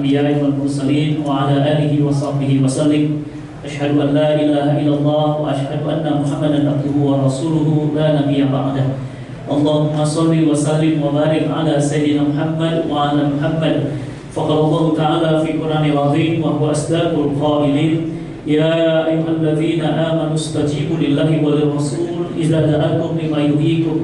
الأنبياء والمرسلين وعلى آله وصحبه وسلم أشهد أن لا إله إلا الله وأشهد أن محمدا عبده ورسوله لا نبي بعده اللهم صل وسلم وبارك على سيدنا محمد وعلى محمد فقال الله تعالى في القرآن العظيم وهو أصدق القائلين يا أيها الذين آمنوا استجيبوا لله وللرسول إذا دعاكم لما يحييكم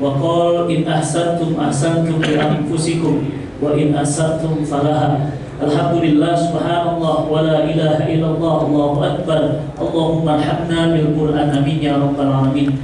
وقال إن أحسنتم أحسنتم لأنفسكم وإن أسأتم فلها Alhamdulillah subhanallah wa la ilaha illallah Allahu akbar Allahumma arhamna bil Qur'an amin ya rabbal alamin.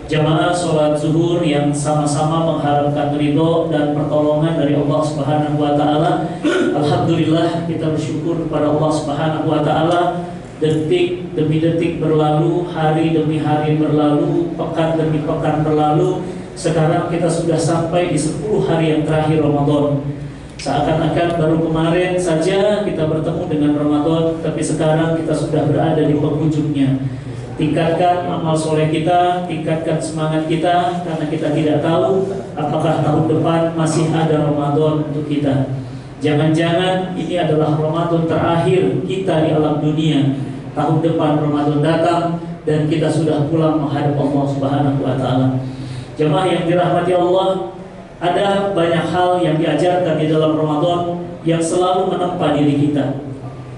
Jamaah sholat zuhur yang sama-sama mengharapkan ridho dan pertolongan dari Allah Subhanahu wa taala. Alhamdulillah kita bersyukur kepada Allah Subhanahu wa taala. Detik demi detik berlalu, hari demi hari berlalu, pekan demi pekan berlalu. Sekarang kita sudah sampai di 10 hari yang terakhir Ramadan. Seakan-akan baru kemarin saja kita bertemu dengan Ramadan, tapi sekarang kita sudah berada di penghujungnya. Tingkatkan amal soleh kita, tingkatkan semangat kita, karena kita tidak tahu apakah tahun depan masih ada Ramadan untuk kita. Jangan-jangan ini adalah Ramadan terakhir kita di alam dunia. Tahun depan Ramadan datang dan kita sudah pulang menghadap Allah Subhanahu wa taala. Jemaah yang dirahmati Allah, ada banyak hal yang diajarkan di dalam Ramadan yang selalu menempa diri kita.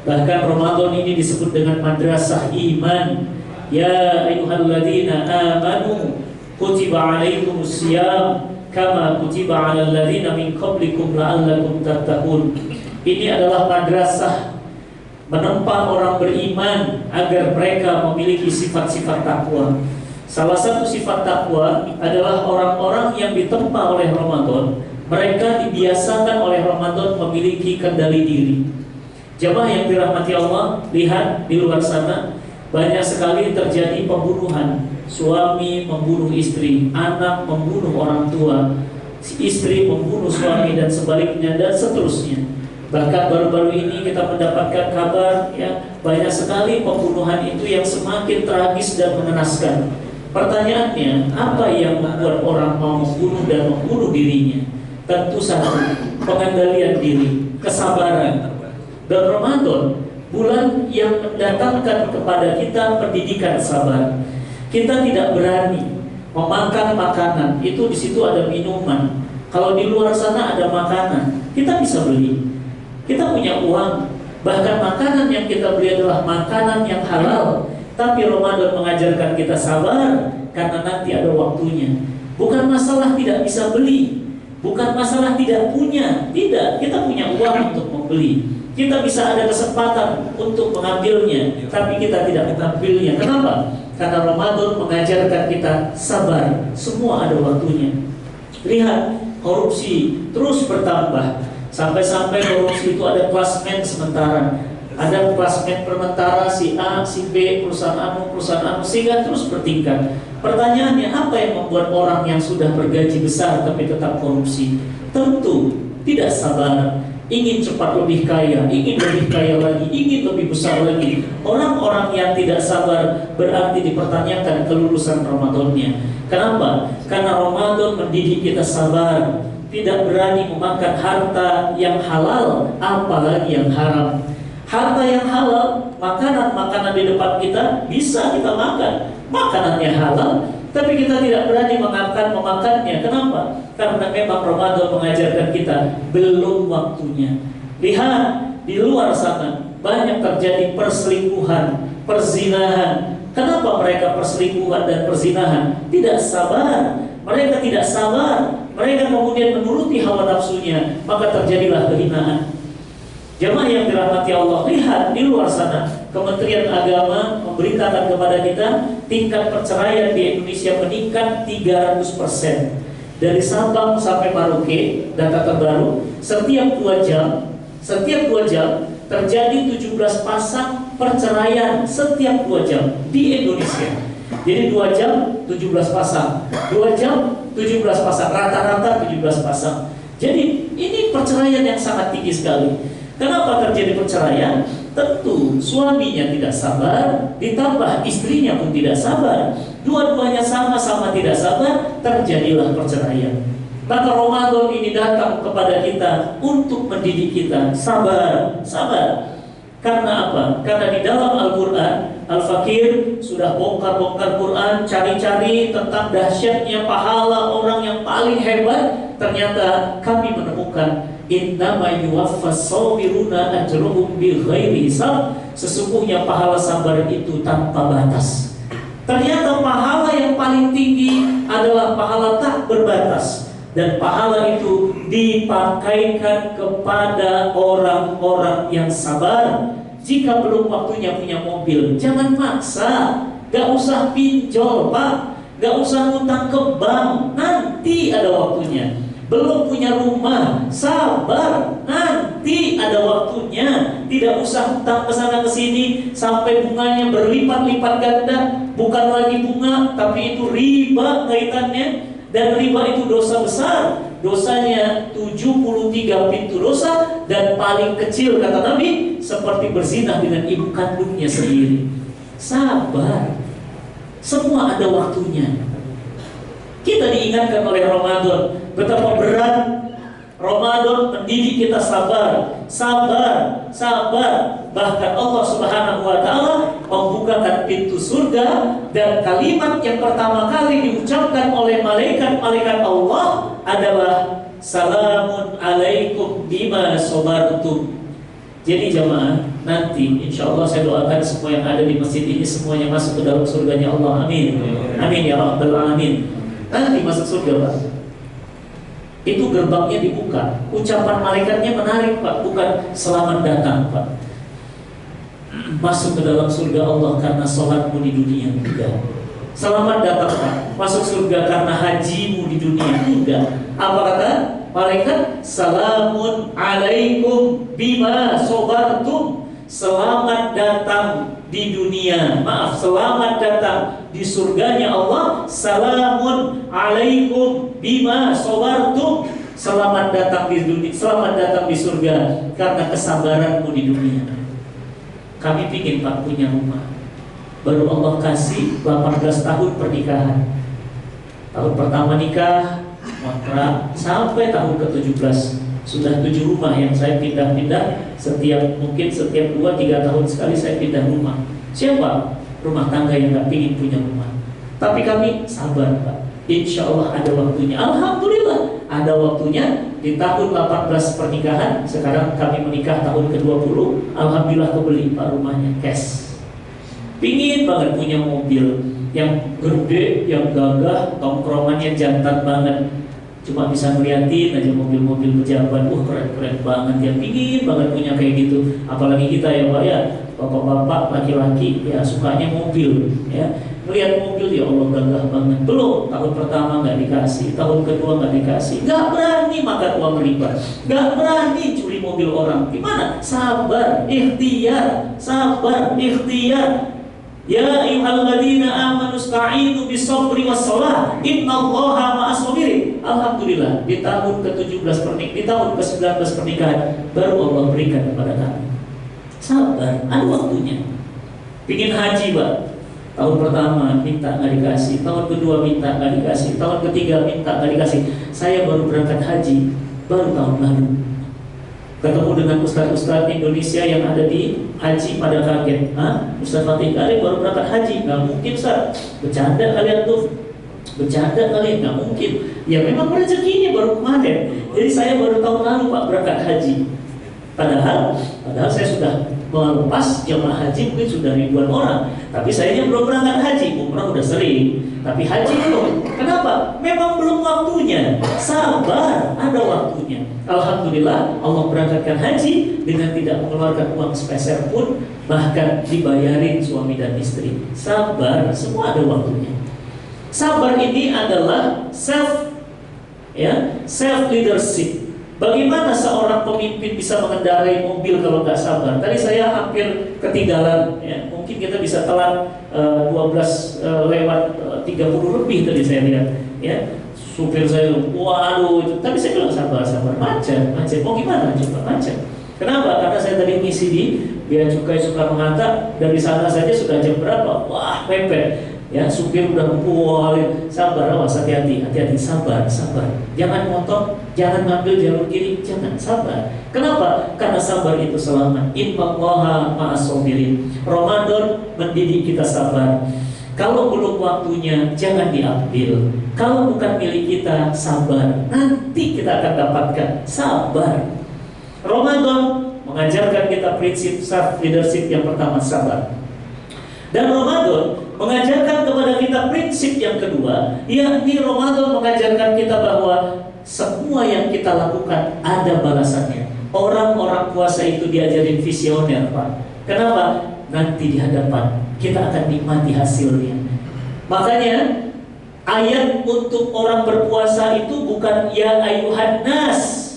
Bahkan Ramadan ini disebut dengan madrasah iman. Ya ayyuhalladzina amanu kutiba alaikumusiyam kama kutiba alal ladzina min qablikum la'allakum tattaqun. Ini adalah madrasah menempa orang beriman agar mereka memiliki sifat-sifat takwa. Salah satu sifat takwa adalah orang-orang yang ditempa oleh Ramadan. Mereka dibiasakan oleh Ramadan memiliki kendali diri. Jemaah yang dirahmati Allah, lihat di luar sana banyak sekali terjadi pembunuhan. Suami membunuh istri, anak membunuh orang tua, istri membunuh suami dan sebaliknya dan seterusnya. Bahkan baru-baru ini kita mendapatkan kabar ya, banyak sekali pembunuhan itu yang semakin tragis dan mengenaskan. Pertanyaannya, apa yang membuat orang mau membunuh dan membunuh dirinya? Tentu satu, pengendalian diri, kesabaran. Dan Ramadan, bulan yang mendatangkan kepada kita pendidikan sabar. Kita tidak berani memakan makanan, itu di situ ada minuman. Kalau di luar sana ada makanan, kita bisa beli. Kita punya uang, bahkan makanan yang kita beli adalah makanan yang halal. Tapi Ramadan mengajarkan kita sabar karena nanti ada waktunya. Bukan masalah tidak bisa beli, bukan masalah tidak punya. Tidak, kita punya uang untuk membeli. Kita bisa ada kesempatan untuk mengambilnya, tapi kita tidak mengambilnya. Kenapa? Karena Ramadan mengajarkan kita sabar. Semua ada waktunya. Lihat, korupsi terus bertambah. Sampai-sampai korupsi itu ada klasmen sementara. Ada klasmen permentara si A, si B, perusahaan anu, sehingga terus bertingkat. Pertanyaannya, apa yang membuat orang yang sudah bergaji besar tapi tetap korupsi? Tentu tidak sabar, ingin cepat lebih kaya, ingin lebih kaya lagi, ingin lebih besar lagi. Orang-orang yang tidak sabar berarti dipertanyakan kelulusan Ramadannya. Kenapa? Karena Ramadan mendidik kita sabar, tidak berani memakan harta yang halal, apalagi yang haram. Harta yang halal, makanan-makanan di depan kita bisa kita makan, makanannya halal, tapi kita tidak berani memakannya. Kenapa? Karena memang Ramadan mengajarkan kita belum waktunya. Lihat di luar sana banyak terjadi perselingkuhan, perzinahan. Kenapa mereka perselingkuhan dan perzinahan? Tidak sabar. Mereka tidak sabar. Mereka kemudian menuruti hawa nafsunya, maka terjadilah kehinaan. Jemaah yang dirahmati Allah, lihat di luar sana Kementerian Agama memberitakan kepada kita tingkat perceraian di Indonesia meningkat 300%. Dari Sabang sampai Merauke, data terbaru, setiap 2 jam terjadi 17 pasang perceraian setiap 2 jam di Indonesia. Jadi 2 jam 17 pasang, 2 jam 17 pasang, rata-rata 17 pasang. Jadi ini perceraian yang sangat tinggi sekali. Kenapa terjadi perceraian? Tentu suaminya tidak sabar, ditambah istrinya pun tidak sabar. Dua-duanya sama-sama tidak sabar, terjadilah perceraian. Maka Ramadan ini datang kepada kita untuk mendidik kita sabar, sabar. Karena apa? Karena di dalam Al-Quran, Al-Fakir sudah bongkar-bongkar Quran, cari-cari tentang dahsyatnya pahala orang yang paling hebat. Ternyata kami menemukan innama yuwaffas sabiruna ajruhum bighairi hisab. Sesungguhnya pahala sabar itu tanpa batas. Ternyata pahala yang paling tinggi adalah pahala tak berbatas. Dan pahala itu dipakaikan kepada orang-orang yang sabar. Jika belum waktunya punya mobil, jangan maksa. Gak usah pinjol, Pak. Gak usah ngutang ke bank. Nanti ada waktunya. Belum punya rumah, sabar. Nanti ada waktunya. Tidak usah hutang kesana kesini sampai bunganya berlipat-lipat ganda. Bukan lagi bunga, tapi itu riba kaitannya. Dan riba itu dosa besar. Dosanya 73 pintu dosa. Dan paling kecil kata Nabi seperti berzinah dengan ibu kandungnya sendiri. Sabar. Semua ada waktunya. Kita diingatkan oleh Ramadan betapa berat Ramadan mendidik kita sabar. Sabar, sabar. Bahkan Allah Subhanahu wa ta'ala membukakan pintu surga. Dan kalimat yang pertama kali diucapkan oleh malaikat-malaikat Allah adalah salamun alaikum bima sabartum. Jadi jamaah, nanti insya Allah saya doakan semua yang ada di masjid ini semuanya masuk ke dalam surganya Allah. Amin. Amin ya rabbal alamin. Nanti masuk surga, Pak. Itu gerbangnya dibuka. Ucapan malaikatnya menarik, Pak. Bukan selamat datang, Pak. Masuk ke dalam surga Allah karena sholatmu di dunia. Enggak. Selamat datang, Pak. Masuk surga karena hajimu di dunia. Enggak. Apa kata malaikat? Salamun alaikum bima sabartum. Selamat datang di dunia. Maaf, selamat datang di surganya Allah. Salamun alaikum bima sabartum. Selamat datang di dunia, selamat datang di surga karena kesabaranmu di dunia. Kami pingin Pak punya rumah. Baru Allah kasih 18 tahun pernikahan. Tahun pertama nikah, kontrak sampai tahun ke-17. Sudah 7 rumah yang saya pindah-pindah. Mungkin setiap 2-3 tahun sekali saya pindah rumah. Siapa rumah tangga yang gak pingin punya rumah? Tapi kami sabar, Pak. Insya Allah ada waktunya. Alhamdulillah ada waktunya. Di tahun 18 pernikahan, sekarang kami menikah tahun ke-20. Alhamdulillah kebeli Pak rumahnya cash. Pingin banget punya mobil yang gede, yang gagah, tongkrongannya jantan banget. Cuma bisa ngeliatin aja mobil-mobil pejabat, keren-keren banget. Ya pingin banget punya kayak gitu. Apalagi kita ya Pak ya, bapak-bapak laki-laki ya sukanya mobil ya. Melihat mobil ya Allah gagah banget. Belum, tahun pertama nggak dikasih, tahun kedua nggak dikasih. Nggak berani makan uang riba, nggak berani curi mobil orang. Gimana? Sabar, ikhtiar, sabar, ikhtiar. Ya ayyuhalladzina amanu ista'inu bis-sabri was-shalah innallaha ma'as sabirin. Alhamdulillah di tahun ke-17 pernikahan, di tahun ke-19 pernikahan baru Allah berikan kepada kami. Sabar, ada waktunya. Pingin haji, Pak. Tahun pertama minta nggak dikasih, tahun kedua minta nggak dikasih, tahun ketiga minta nggak dikasih. Saya baru berangkat haji baru tahun lalu. Ketemu dengan ustaz-ustaz Indonesia yang ada di haji pada kaget. Ustaz Fatih Karim baru berangkat haji. Nggak mungkin, Ustaz. Bercanda kalian tuh. Bercanda kalian, nggak mungkin. Ya memang rezekinya baru kemarin. Jadi saya baru tahun lalu Pak berangkat haji. Padahal saya sudah melepas jemaah haji mungkin sudah ribuan orang. Tapi saya belum berangkat haji. Umrah udah sering, tapi haji belum. Kenapa? Memang belum waktunya. Sabar, ada waktunya. Alhamdulillah Allah berangkatkan haji dengan tidak mengeluarkan uang sepeser pun, bahkan dibayarin suami dan istri. Sabar, semua ada waktunya. Sabar ini adalah self leadership. Bagaimana seorang pemimpin bisa mengendarai mobil kalau nggak sabar? Tadi saya hampir ketinggalan, ya. Mungkin kita bisa telat 12 lewat 30 lebih tadi saya lihat, ya. Supir saya, waduh, itu. Tapi saya bilang sabar, macet. Mau gimana? Coba macet. Kenapa? Karena saya tadi ngisi di Bea Cukai Soekarno-Hatta, dari sana saja sudah jam berapa? Wah, mepet. Ya, supir udah sabar, awas, hati-hati, sabar, jangan motor, jangan ngambil jalur kiri, jangan, sabar. Kenapa? Karena sabar itu selamat. Innallaha ma'as-sabirin. Ramadan mendidik kita sabar. Kalau belum waktunya, jangan diambil. Kalau bukan milik kita, sabar. Nanti kita akan dapatkan, sabar. Ramadan mengajarkan kita prinsip self leadership yang pertama, sabar. Dan Ramadan mengajarkan kepada kita prinsip yang kedua, yakni Ramadan mengajarkan kita bahwa semua yang kita lakukan ada balasannya. Orang-orang puasa itu diajarin visioner, Pak. Kenapa? Nanti di hadapan kita akan nikmati hasilnya. Makanya ayat untuk orang berpuasa itu bukan ya ayuhan nas,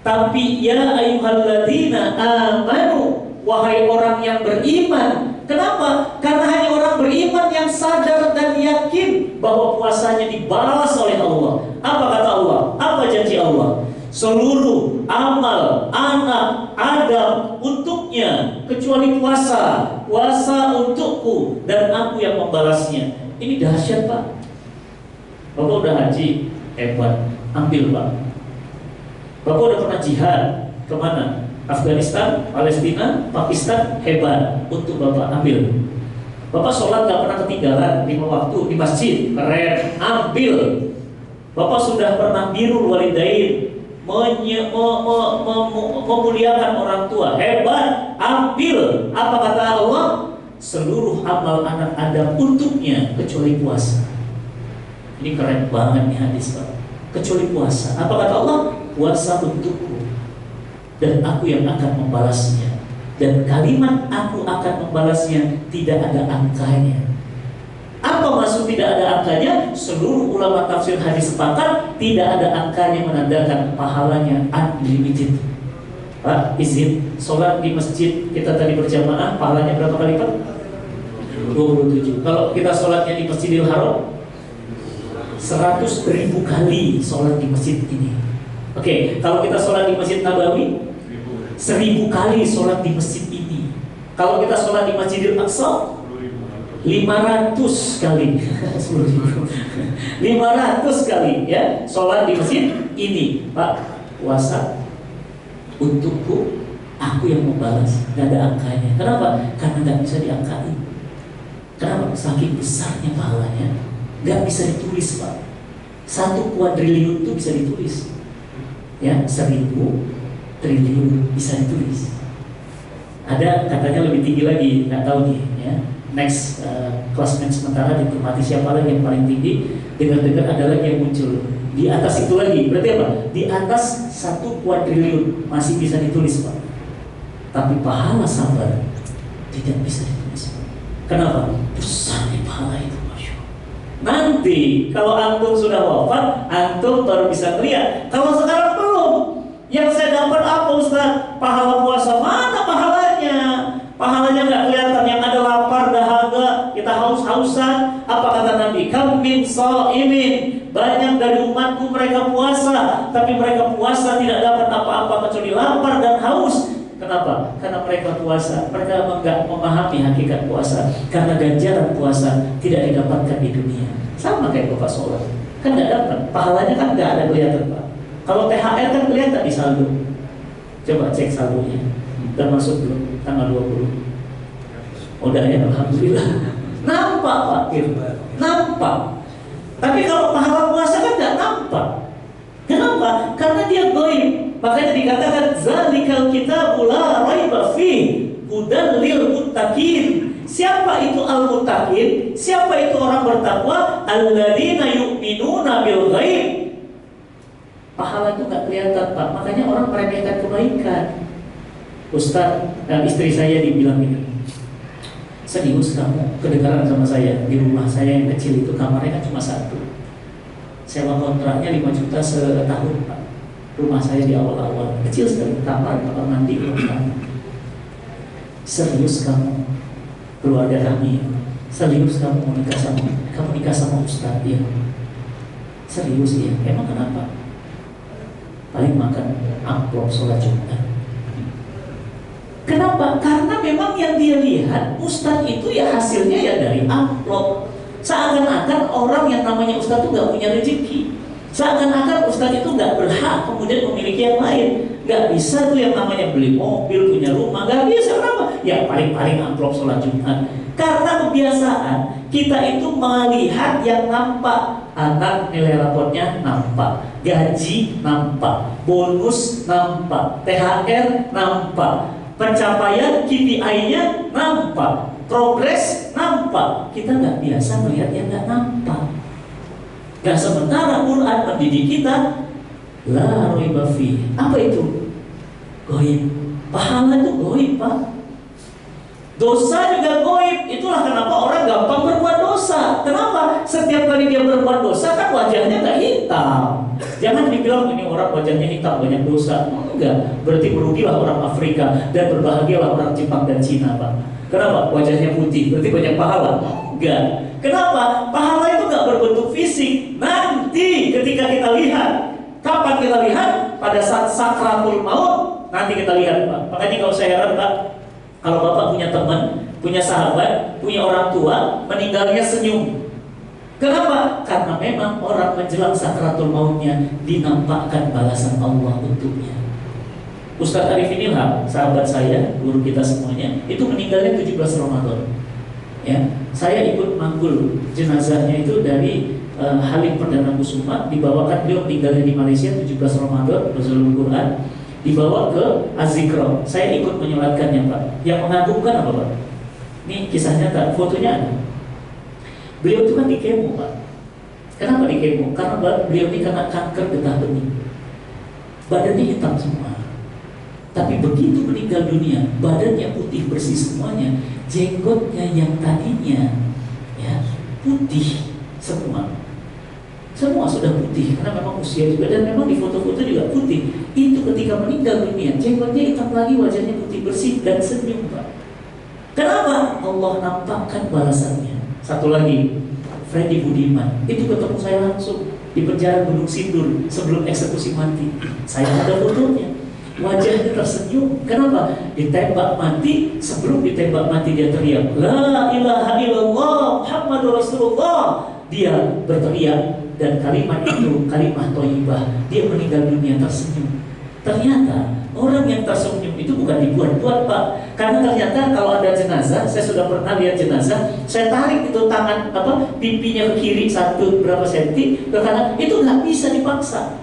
tapi ya ayyuhalladzina amanu, wahai orang yang beriman. Kenapa? Karena hanya orang beriman yang sadar dan yakin bahwa puasanya dibalas oleh Allah. Apa kata Allah? Apa janji Allah? Seluruh amal anak Adam untuknya, kecuali puasa. Puasa untukku dan aku yang membalasnya. Ini dahsyat, Pak. Bapak udah haji, hebat, ambil, Pak. Bapak udah pernah jihad, kemana? Afghanistan, Palestina, Pakistan, hebat, untuk Bapak, ambil. Bapak sholat gak pernah ketinggalan 5 waktu di masjid, keren, ambil. Bapak sudah pernah birrul walidain, memuliakan orang tua, hebat, ambil. Apa kata Allah? Seluruh amal anak Adam untuknya kecuali puasa. Ini keren banget nih hadis, Pak. Kecuali puasa. Apa kata Allah? Puasa untukku dan aku yang akan membalasnya. Dan kalimat aku akan membalasnya tidak ada angkanya. Apa maksud tidak ada angkanya? Seluruh ulama tafsir hadis sepakat tidak ada angkanya, menandakan pahalanya unlimited. Pak, izin, sholat di masjid kita tadi berjamaah, pahalanya berapa kali, Pak? 27. Kalau kita sholatnya di Masjidil Haram, 100.000 kali sholat di masjid ini. Oke, kalau kita sholat di Masjid Nabawi, 1000 kali sholat di masjid ini. Kalau kita sholat di Masjidil Aqsa, 500 kali. 500 kali ya sholat di masjid ini. Pak, puasa untukku, aku yang membalas, gak ada angkanya. Kenapa? Karena gak bisa diangkain. Kenapa? Saking besarnya pahalanya, gak bisa ditulis, Pak. 1 kuadriliun itu bisa ditulis, ya, 1000 triliun bisa ditulis. Ada katanya lebih tinggi lagi, nggak tahu nih, ya. Next klasmen sementara ditemati siapa lagi yang paling tinggi? Dengar-dengar ada lagi yang muncul di atas itu lagi. Berarti apa? Di atas 1 kuadriliun masih bisa ditulis, Pak. Tapi pahala sabar tidak bisa ditulis, Pak. Kenapa? Besarnya pahala itu, Masya Allah. Nanti kalau antum sudah wafat, antum baru bisa melihat. Kalau sekarang belum. Yang saya dapat apa, Ustaz? Pahala puasa, mana pahalanya? Pahalanya nggak kelihatan. Yang ada lapar, dahaga, kita haus-hausan. Apa kata Nabi? Kam min shaimin, banyak dari umatku mereka puasa, tapi mereka puasa tidak dapat apa-apa kecuali lapar dan haus. Kenapa? Karena mereka puasa, mereka nggak memahami hakikat puasa. Karena ganjaran puasa tidak didapatkan di dunia. Sama kayak Bapak sholat, kan nggak dapat. Pahalanya kan nggak ada kelihatan, Pak. Kalau THR kan kelihatan di saldo. Coba cek saldonya. Udah masuk belum? Tanggal 20. Udah ya, alhamdulillah. Nampak, Pak. Nampak. Tapi kalau pahala puasa kan nggak nampak. Kenapa? Karena dia goib. Makanya dikatakan zalikal kitabul la raiba fihi hudan lil muttaqin. Siapa itu al-muttaqin? Siapa itu orang bertakwa? Alladzina yu'minuna bil ghaib. Pahala itu nggak kelihatan, Pak. Makanya orang meremehkan kebaikan. Ustaz, istri saya dibilang ini, serius kamu kedengaran sama saya, di rumah saya yang kecil itu kamarnya kan cuma 1. Sewa kontraknya 5 juta setahun, Pak. Rumah saya di awal-awal kecil sekali, kamar mandi, kamar. Serius kamu, keluarga kami, serius kamu mau nikah sama, kamu nikah sama Ustaz, ya? Serius ya? Emang kenapa? Paling makan amplop sholat Jumat. Kenapa? Karena memang yang dia lihat Ustadz itu ya hasilnya ya dari amplop. Seakan-akan orang yang namanya Ustadz itu nggak punya rezeki. Seakan-akan Ustadz itu nggak berhak kemudian memiliki yang lain. Nggak bisa tuh yang namanya beli mobil, punya rumah. Nggak bisa, kenapa? Ya paling-paling amplop sholat Jumat. Karena kebiasaan kita itu melihat yang nampak. Anak nilai rapotnya nampak, gaji nampak, bonus nampak, THR nampak, pencapaian KPI-nya nampak, progres nampak. Kita nggak biasa melihat yang nggak nampak. Nah, sementara Quran mendidik kita la raiba fi. Apa itu? Goib. Pahala itu goib, Pak. Dosa juga goib. Itulah kenapa orang gampang berbuat dosa. Kenapa? Setiap kali dia berbuat dosa kan wajahnya nggak hitam. Jangan dibilang ini orang wajahnya hitam banyak dosa. Enggak. Berarti merugilah orang Afrika dan berbahagialah orang Jepang dan Cina, Pak. Kenapa? Wajahnya putih. Berarti banyak pahala. Enggak. Kenapa? Pahala itu nggak berbentuk fisik. Nanti ketika kita lihat, kapan kita lihat? Pada saat sakratul maut. Nanti kita lihat, Pak. Makanya kalau saya heran, Pak, kalau Bapak punya teman, punya sahabat, punya orang tua, meninggalnya senyum. Kenapa? Karena memang orang menjelang sakratul mautnya dinampakkan balasan Allah untuknya. Ustadz Arifin Ilham, sahabat saya, guru kita semuanya, itu meninggalnya 17 Ramadan. Ya, saya ikut manggul jenazahnya itu dari Halim Perdana Kusuma, dibawakan, beliau meninggalnya di Malaysia 17 Ramadan, Nuzulul Quran, dibawa ke Az-Zikra. Saya ikut menyolatkannya, Pak. Yang mengagumkan apa, Pak? Ini kisah nyata, fotonya ada. Beliau itu kan di kemo, Pak. Kenapa di kemo? Karena beliau ini kena kanker getah bening. Badannya hitam semua. Tapi begitu meninggal dunia, badannya putih bersih semuanya. Jenggotnya yang tadinya ya putih semua sudah putih karena memang usia juga, dan memang di foto-foto juga putih. Itu ketika meninggal dunia, jenggotnya hitam lagi, wajahnya putih bersih dan senyum, Pak. Kenapa? Allah nampakkan balasannya. Satu lagi, Freddy Budiman, itu ketemu saya langsung di penjara Gunung Sindur sebelum eksekusi mati. Saya ada fotonya, wajahnya tersenyum. Kenapa? Ditembak mati, sebelum ditembak mati dia teriak, La ilaha illallah Muhammadur Rasulullah. Dia berteriak, dan kalimat itu kalimat thayyibah. Dia meninggal dunia tersenyum. Ternyata orang yang tersenyum itu bukan dibuat-buat, Pak. Karena ternyata kalau ada jenazah, saya sudah pernah lihat jenazah, saya tarik itu tangan pipinya ke kiri berapa senti ke kanan, itu nggak bisa dipaksa.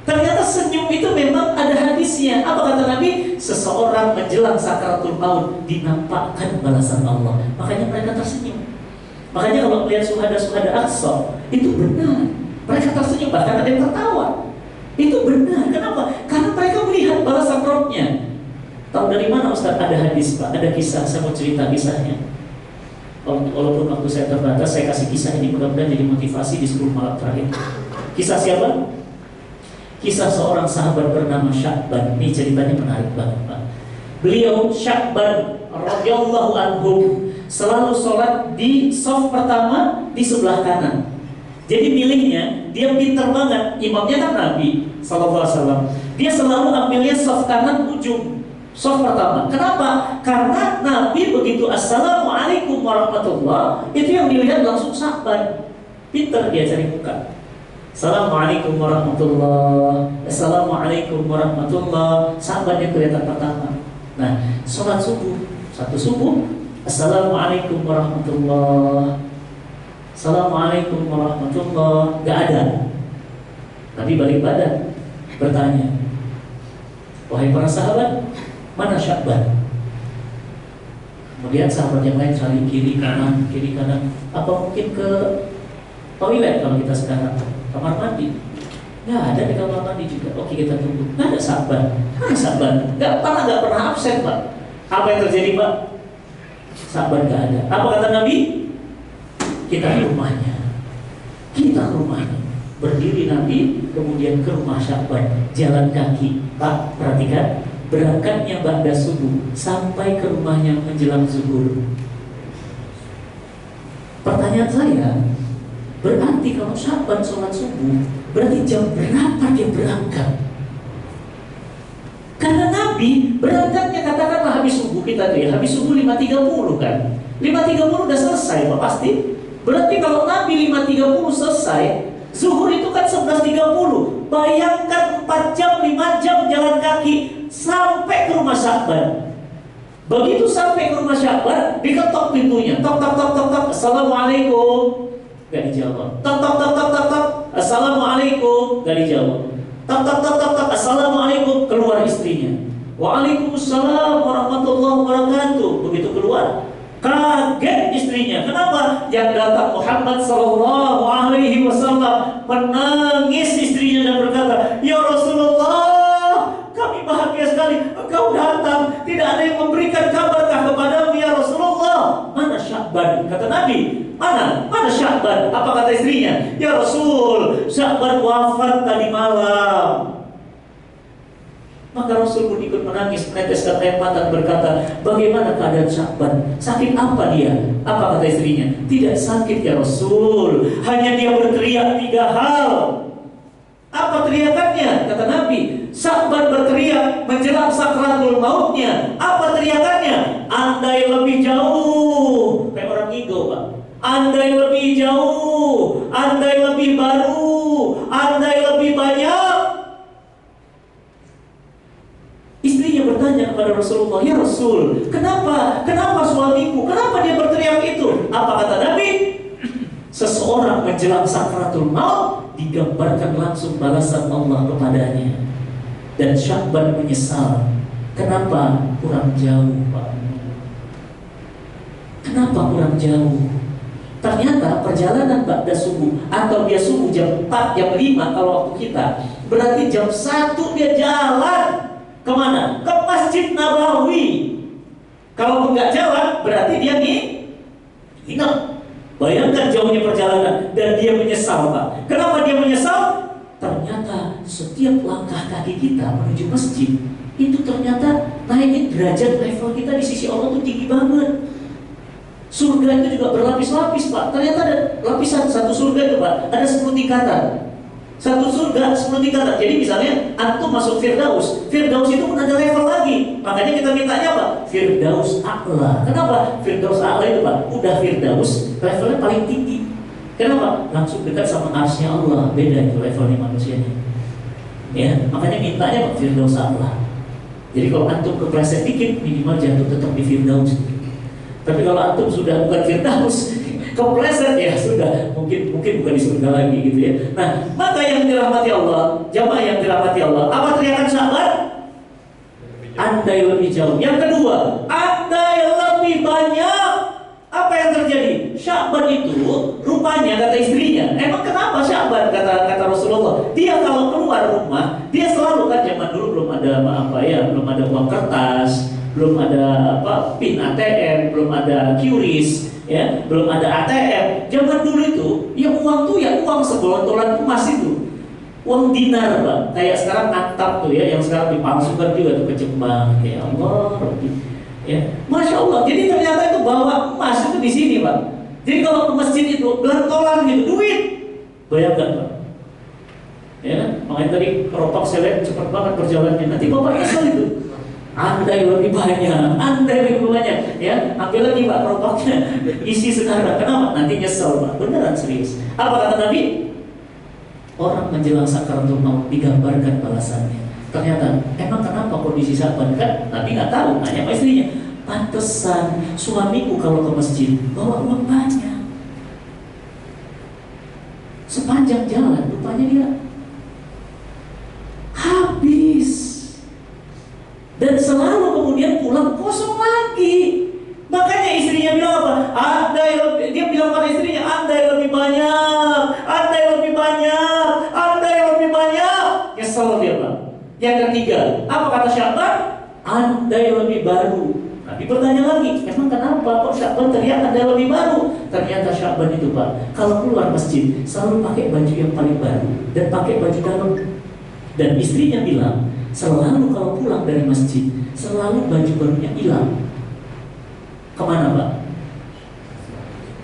Ternyata senyum itu memang ada hadisnya. Apa kata Nabi? Seseorang menjelang sakaratul maut dinampakkan balasan Allah. Makanya mereka tersenyum. Makanya kalau melihat syuhada-syuhada Aqsa, itu benar. Mereka tersenyum, bahkan ada yang tertawa. Itu benar. Kenapa? Karena mereka melihat balasan Rabbnya. Tahu dari mana Ustaz? Ada hadis, Pak. Ada kisah. Saya mau cerita kisahnya. Walaupun waktu saya terbatas, saya kasih kisah ini mudah-mudahan jadi motivasi di 10 malam terakhir. Kisah siapa? Kisah seorang sahabat bernama Sya'ban. Ini ceritanya menarik banget, Pak. Beliau Sya'ban radhiyallahu anhu selalu sholat di shaf pertama di sebelah kanan. Jadi milihnya, dia pintar banget. Imamnya kan Nabi SAW. Dia selalu ambilnya shaf kanan ujung, shaf pertama. Kenapa? Karena Nabi begitu Assalamualaikum warahmatullah, itu yang dilihat langsung Sya'ban. Pintar dia cari muka. Assalamualaikum warahmatullah, Assalamualaikum warahmatullah. Sya'ban yang kelihatan pertama. Nah, sholat subuh, satu subuh, Assalamualaikum warahmatullah, Assalamualaikum warahmatullah. Gak ada. Nabi balik badan bertanya, wahai para sahabat, mana Sya'ban? Kemudian sahabat yang lain saling kiri kanan. Apa mungkin ke toilet kalau kita sekarang, kamar mandi? Nggak ada di kamar mandi juga. Oke, kita tunggu. Nggak ada Sya'ban. Nggak pernah absen, Pak. Apa yang terjadi, Pak? Sya'ban nggak ada. Apa kata Nabi? Kita ke rumahnya. Berdiri Nabi, kemudian ke rumah Sya'ban, jalan kaki. Pak, perhatikan, berangkatnya ba'da subuh sampai ke rumahnya menjelang zuhur. Pertanyaan saya, berarti kalau Sya'ban sholat subuh, berarti jam berapa dia berangkat? Karena Nabi berangkatnya katakanlah habis subuh kita tuh ya, habis subuh 5.30 kan. 5.30 udah selesai Pak pasti. Berarti kalau Nabi 5.30 selesai, zuhur itu kan 11.30. Bayangkan 4 jam, 5 jam jalan kaki sampai ke rumah Sya'ban. Begitu sampai ke rumah Sya'ban, diketok pintunya. Tok tok tok tok tok. Assalamualaikum. Gak dijawab. Tok tok tok tok tok tok. Assalamualaikum. Gak dijawab. Tok tok tok tok tok. Assalamualaikum. Keluar istrinya. Waalaikumsalam warahmatullahi wabarakatuh. Begitu keluar, kaget istrinya. Kenapa? Yang datang Muhammad sallallahu alaihi wasallam. Menangis istrinya dan berkata, "Ya Rasulullah, kami bahagia sekali engkau datang. Tidak ada yang memberikan kabarkah kepadamu ya Rasulullah? Mana Sya'ban?" Kata Nabi, Mana Sya'ban? Apa kata istrinya? "Ya Rasul, Sya'ban wafat tadi malam." Maka Rasul pun ikut menangis, meneteskan air mata, berkata, "Bagaimana keadaan Sya'ban? Sakit apa dia?" Apa kata istrinya? "Tidak sakit ya Rasul, hanya dia berteriak 3 hal." Apa teriakannya? Kata Nabi, Sya'ban berteriak menjelang sakratul mautnya. Apa teriakannya? "Andai lebih jauh." Kayak orang ngigau Pak. "Andai lebih jauh, andai lebih baru, andai lebih banyak." Istrinya bertanya kepada Rasulullah, "Ya Rasul, kenapa suamiku? Kenapa dia berteriak itu?" Apa kata Nabi? Seseorang menjelang sakratul maut digambarkan langsung balasan Allah kepadanya. Dan Sya'ban menyesal. Kenapa kurang jauh Pak? Kenapa kurang jauh? Ternyata perjalanan ba'da subuh, atau dia subuh jam 4, jam 5 kalau waktu kita, berarti jam 1 dia jalan. Kemana? Ke Masjid Nabawi. Kalau enggak jalan, berarti dia nginep. Bayangkan jauhnya perjalanan. Dan dia menyesal Pak. Kenapa dia menyesal? Ternyata setiap langkah kaki kita menuju masjid, itu ternyata naikin derajat level kita di sisi Allah itu tinggi banget. Surga itu juga berlapis-lapis Pak. Ternyata ada lapisan satu surga itu Pak, ada 10 tingkatan. Satu surga 10 tingkatan. Jadi misalnya antum masuk Firdaus, Firdaus itu pun ada level lagi. Makanya kita mintanya apa? Firdaus A'la. Kenapa? Firdaus A'la itu Pak, udah Firdaus levelnya paling tinggi. Kenapa? Langsung dekat sama arsy Allah. Beda itu levelnya manusianya. Ya, makanya mintanya Pak Firdaus A'la. Jadi kalau antum kepleset dikit, minimal jatuh tetap di Firdaus. Tapi kalau antum sudah bukan Firdaus, kepleset ya sudah, mungkin bukan di surga lagi gitu ya. Nah, maka yang dirahmati Allah, jamaah yang dirahmati Allah, apa teriakan Sya'ban? Andai lebih jauh. Yang kedua, andai lebih banyak. Apa yang terjadi? Sya'ban itu rupanya kata istrinya, emang kenapa Sya'ban kata Rasulullah? Dia kalau keluar rumah, dia selalu kan zaman dulu belum ada belum ada uang kertas, belum ada PIN ATM, belum ada QRIS. Ya, belum ada ATM. Zaman dulu itu, ya uang tuh ya uang sebolontolan emas itu. Uang dinar Pak. Kayak sekarang antap tuh ya, yang sekarang dipalsukan juga tuh ke Jepang. Ya Allah, ya, Masya Allah. Jadi ternyata itu bawa emas itu di sini Pak. Jadi kalau ke masjid itu belantolan gitu, duit. Bayangkan Pak. Ya, makanya tadi keropak saya lihat cepat banget perjalanannya. Nanti Bapak nyesel itu. Andai lebih banyak, ya. Ambil lagi Pak keropaknya, isi sekarang. Kenapa? Nanti nyesel Pak. Beneran serius. Apa kata Nabi? Orang menjelang sakaratul maut digambarkan balasannya. Ternyata, emang kenapa kondisi Sya'ban? Kan Nabi nggak tahu. Nanya sama istrinya, "Pantesan suamiku kalau ke masjid bawa uang banyak." Sepanjang jalan, rupanya dia habis. Dan selalu kemudian pulang kosong lagi. Makanya istrinya bilang apa? Dia bilang pada istrinya, andai lebih banyak, andai lebih banyak, andai lebih banyak. Nyesel dia Pak. Yang ketiga, apa kata Sya'ban? Andai lebih baru. Nabi bertanya lagi, emang kenapa kok Sya'ban teriak andai lebih baru? Ternyata Sya'ban itu Pak, kalau keluar masjid selalu pakai baju yang paling baru dan pakai baju dalam. Dan istrinya bilang, selalu kalau pulang dari masjid, selalu baju barunya hilang. Kemana Pak?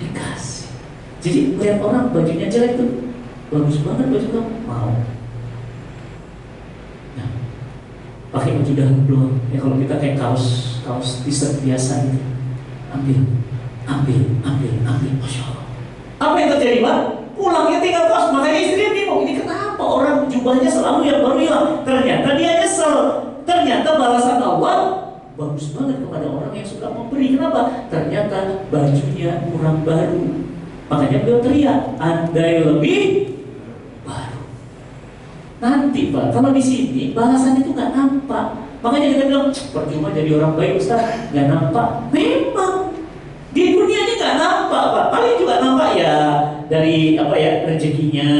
Dikasih. Jadi lihat orang bajunya jelek tuh, bagus banget baju kamu, mau. Nah, pakai baju dalam doang. Ya kalau kita kayak kaos t-shirt biasa gitu, ambil, masya Allah. Apa yang terjadi Pak? Pulangnya tinggal kaos. Makanya istrinya bingung, ini kenapa orang jubahnya selalu yang baru hilang? Ternyata dia nyesel. Ternyata balasan Allah bagus banget kepada orang yang suka memberi. Kenapa? Ternyata bajunya kurang baru. Makanya beliau teriak, andai lebih baru. Nanti Pak, kalau di sini balasan itu nggak nampak. Makanya kita bilang, percuma jadi orang baik Ustaz, nggak nampak. Memang di dunia ini nggak nampak Pak. Paling juga nampak ya dari rezekinya,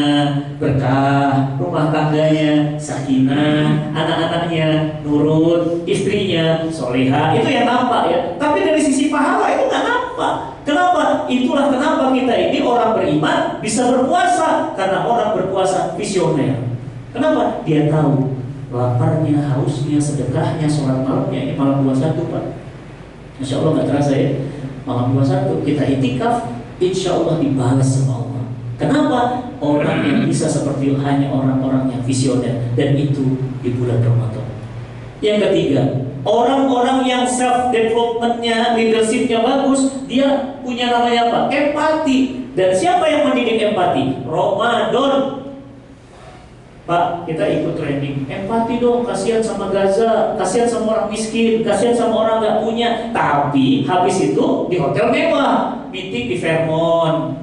berkah, rumah tangganya, sakinah, anak-anaknya nurut, istrinya solehah, itu yang nampak ya. Tapi dari sisi pahala itu nggak nampak. Kenapa? Itulah kenapa kita ini orang beriman bisa berpuasa, karena orang berpuasa visioner. Kenapa? Dia tahu laparnya, hausnya, sedekahnya, sholat malamnya. Ini malam 21 Pak. Masya Allah nggak terasa ya. Malam 21 kita itikaf, insya Allah dibalas sama Allah. Kenapa? Orang yang bisa seperti itu hanya orang-orang yang visioner, dan itu di bulan Ramadan. Yang ketiga, orang-orang yang self developmentnya, leadershipnya bagus, dia punya namanya apa? Empati. Dan siapa yang mendidik empati? Ramadan. Pak, kita ikut training empati dong, kasihan sama Gaza, kasihan sama orang miskin, kasihan sama orang nggak punya. Tapi habis itu di hotel mewah, meeting di Fairmont.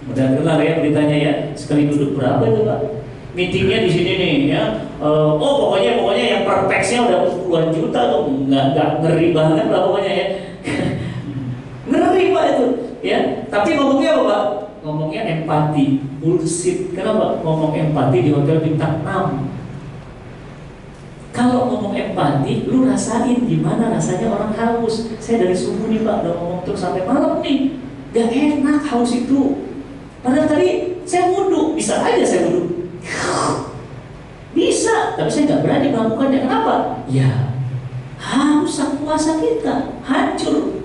Udah dengar ya beritanya ya, sekali duduk berapa itu Pak? Meetingnya di sini nih ya. Pokoknya yang per pax-nya udah puluhan juta tuh, nggak ngeri banget lah pokoknya ya. Ngeri Pak itu ya. Tapi ngomongnya apa Pak? Ngomongnya empati, bullshit. Kenapa? Ngomong empati di hotel bintang 6. Kalau ngomong empati, lu rasain gimana rasanya orang haus. Saya dari subuh nih Pak, udah ngomong terus sampai malam nih. Gak enak haus itu. Padahal tadi saya wudhu, bisa aja saya wudhu. Bisa, tapi saya gak berani melakukannya. Kenapa? Ya, rusak puasa kita, hancur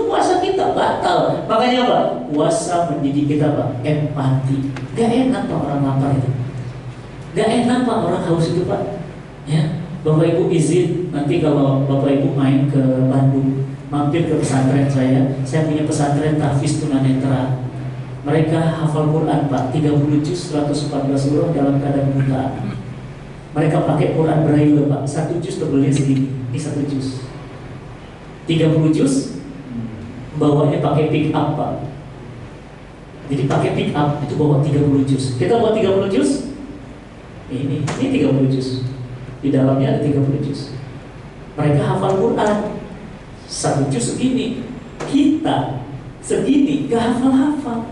puasa kita, batal. Makanya apa? Puasa mendidik kita Pak, empati. Gak enak Pak orang lapar itu, gak enak Pak orang haus itu Pak. Ya, Bapak Ibu izin nanti kalau Bapak Ibu main ke Bandung, mampir ke pesantren saya punya pesantren tahfiz tunanetra. Mereka hafal Quran Pak, 30 juz, 114 surah dalam keadaan buta. Mereka pakai Quran Braille Pak, 1 juz tebelnya segini, ini 1 juz. 30 juz, bawanya pakai pick up Pak. Jadi pakai pick up itu bawa 30 juz. Kita bawa 30 juz, ini 30 juz. Di dalamnya ada 30 juz. Mereka hafal Quran 1 juz segini, kita segini gak hafal-hafal.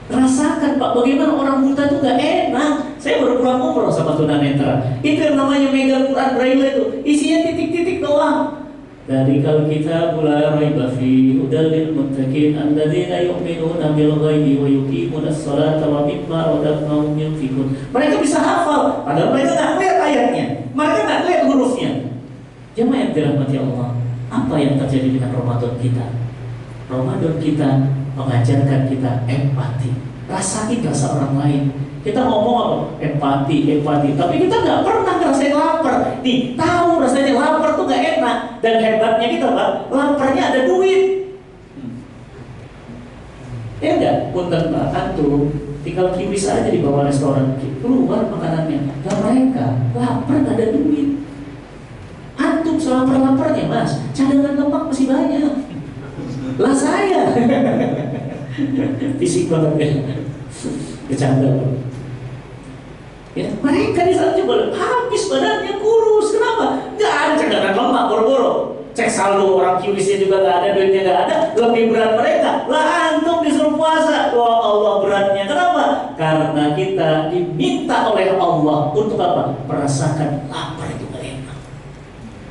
Rasakan Pak, bagaimana orang buta itu gak enak. Saya baru pulang umroh sama tunanetra. Itu yang namanya megang Quran Braille itu, isinya titik-titik doang. Dari kalau kita mulai raiba fi hudal lil muttaqin alladzina yu'minuna bil ghaibi wa yuqimunas sholata wa mimma razaqnahum yunfiqun. Mereka bisa hafal, padahal mereka nggak lihat ayatnya, mereka nggak lihat hurufnya. Jemaah yang dirahmati Allah, apa yang terjadi dengan Ramadan kita? Ramadan kita mengajarkan kita empati. Rasain rasa orang lain. Kita ngomong apa? Empati. Tapi kita nggak pernah ngerasain lapar. Nih, tahu rasanya lapar tuh nggak enak. Dan hebatnya kita Pak, laparnya ada duit. Ya enggak? Punten Pak, antum tinggal kiwis aja di bawah restoran, keluar makanannya. Dan mereka lapar nggak ada duit. Antum selapar-laparnya Mas, cadangan lemak masih banyak. Lah saya fisik banget ya, bercanda. Ya, mereka di sana coba habis badannya kurus. Kenapa? Nggak ada cadangan lemak, boro-boro. Cek saldo orang kiwisnya juga nggak ada, duitnya nggak ada. Lebih berat mereka. Lah antum disuruh puasa, wah Allah beratnya. Kenapa? Karena kita diminta oleh Allah untuk apa? Merasakan lapar itu nggak enak,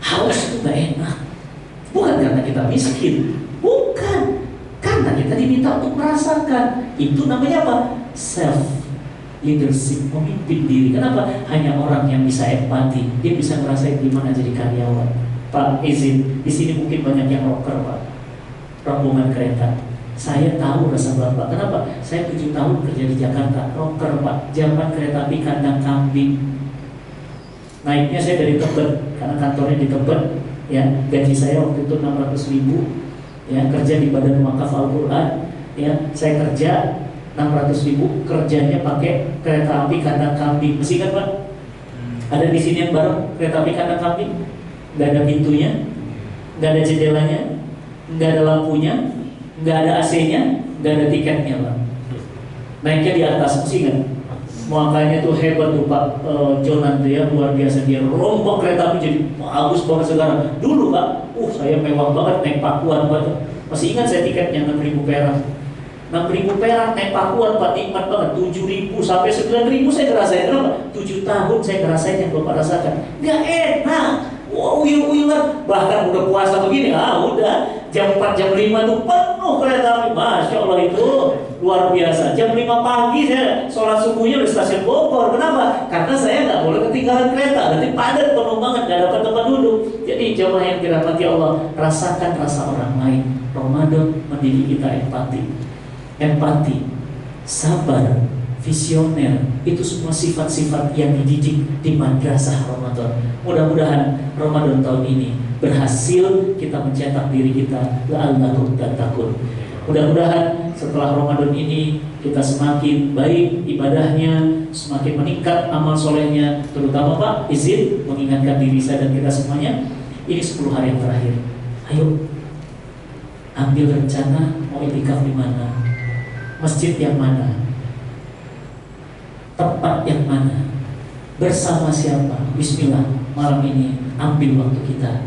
haus itu nggak enak. Bukan karena kita miskin, bukan, karena kita diminta untuk merasakan. Itu namanya apa? Self leadership, memimpin diri. Kenapa? Hanya orang yang bisa empati, dia bisa ngerasain gimana jadi karyawan. Pak izin, di sini mungkin banyak yang rocker Pak, rombongan kereta. Saya tahu rasa Bapak. Kenapa? Saya 7 tahun kerja di Jakarta, rocker Pak, zaman kereta api kandang kambing. Naiknya saya dari Tebet, karena kantornya di Tebet, ya. Gaji saya waktu itu 600.000, ya. Kerja di Badan Wakaf Al-Quran, ya. Saya kerja 600.000, kerjanya pakai kereta api kandang kambing. Masih kan Pak? Ada di sini yang bareng kereta api kandang kambing? Nggak ada pintunya, nggak ada jendelanya, nggak ada lampunya, nggak ada AC-nya, nggak ada tiketnya Pak. Naiknya di atas, masih kan? Makanya tuh hebat tuh Pak Jonan tuh ya, luar biasa, dia rombak kereta api jadi bagus banget sekarang. Dulu Pak, saya mewah banget naik Pakuan Pak. Masih ingat saya tiketnya 6.000 perak. 6.000 perak naik Pakuan Pak, nikmat banget. 7.000 sampai 9.000 saya ngerasain. Kenapa? 7 tahun saya ngerasain yang Bapak rasakan. Gak enak. Wow, uyuh-uyuhan. Bahkan udah puasa begini, udah jam 4, jam 5 tuh penuh kereta api. Masya Allah itu luar biasa. Jam 5 pagi saya sholat subuhnya di stasiun Bogor. Kenapa? Karena saya nggak boleh ketinggalan kereta. Nanti padat, penuh banget, nggak dapat tempat duduk. Jadi jemaah yang dirahmati Allah, rasakan rasa orang lain. Ramadan mendidik kita empati, sabar, visioner. Itu semua sifat-sifat yang dididik di madrasah Ramadan. Mudah-mudahan Ramadan tahun ini berhasil kita mencetak diri kita la'allakum tattaqun. Mudah-mudahan setelah Ramadan ini kita semakin baik ibadahnya, semakin meningkat amal solehnya. Terutama Pak, izin mengingatkan diri saya dan kita semuanya, ini 10 hari yang terakhir. Ayo ambil rencana mau itikaf di mana, masjid yang mana, tempat yang mana, bersama siapa. Bismillah, malam ini ambil waktu kita,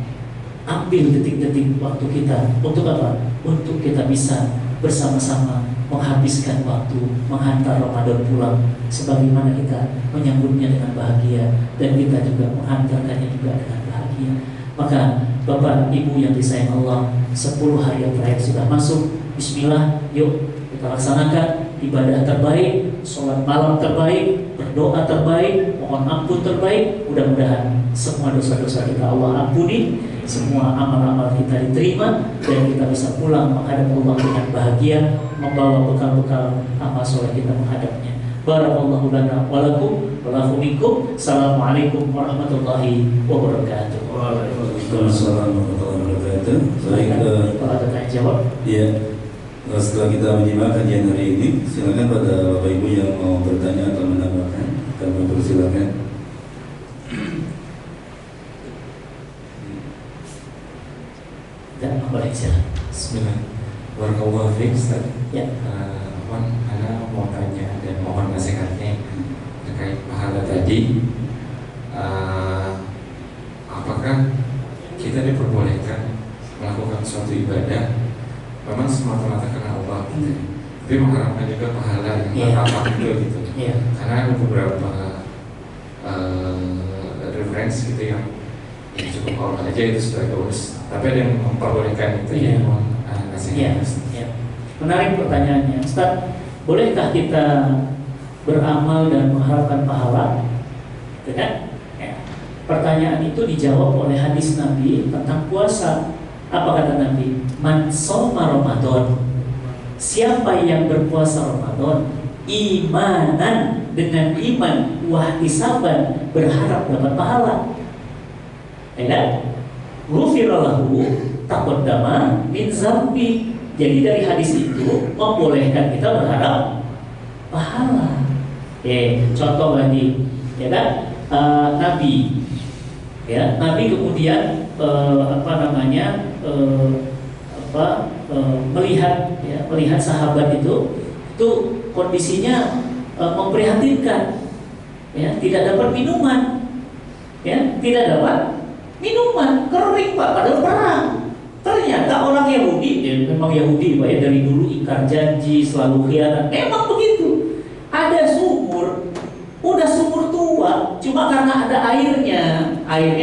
ambil detik-detik waktu kita. Untuk apa? Untuk kita bisa bersama-sama menghabiskan waktu, menghantar Ramadan pulang, sebagaimana kita menyambutnya dengan bahagia, dan kita juga menghantarkannya juga dengan bahagia. Maka Bapak Ibu yang disayang Allah, 10 hari yang terakhir sudah masuk. Bismillah, yuk kita laksanakan ibadah terbaik, sholat malam terbaik, berdoa terbaik, mohon ampun terbaik. Mudah-mudahan semua dosa-dosa kita Allah ampuni, semua amal-amal kita diterima, dan kita bisa pulang menghadap Allah dengan bahagia, membawa bekal-bekal amal soleh kita menghadapnya. Barakallahu lana wa lakum wa lakum minkum. Assalamualaikum warahmatullahi wabarakatuh. Waalaikumsalam warahmatullahi wabarakatuh. Baik, kalau ada tanya jawab. ya. Setelah kita menyimak kajian hari ini, silakan pada Bapak Ibu yang mau bertanya atau menambahkan, kami persilakan. Dan boleh silakan. Bismillah. Barakallahu fiik Ustaz. Ya. Ana mau tanya dan mohon nasihatnya terkait pahala tadi. Apakah kita diperbolehkan melakukan suatu ibadah memang semata-mata karena Allah, tapi mengharapkan juga pahala yang bertambah gitu. Karena ada beberapa referensi gitu yang cukup Allah aja itu sudah bagus, tapi ada yang memperbolehkan itu. Ya, mohon nasihatnya. Menarik pertanyaannya, Ustaz. Bolehkah kita beramal dan mengharapkan pahala? Gitu kan? Ya. Pertanyaan itu dijawab oleh hadis Nabi tentang puasa. Apa kata Nabi? Man shoma Ramadan. Siapa yang berpuasa Ramadan imanan, dengan iman, wahtisaban, berharap dapat pahala. Ya kan? Ghufira lahu taqaddama min zambi. Jadi dari hadis itu membolehkan kita berharap pahala. Contoh lagi, ya kan? Nabi, ya, Nabi kemudian melihat sahabat itu kondisinya memprihatinkan, ya, tidak dapat minuman, kering Pak, padahal perang. Ternyata orang Yahudi, memang Yahudi Pak ya, dari dulu ingkar janji, selalu khianat. Memang begitu. Ada sumur, udah sumur tua, cuma karena ada airnya,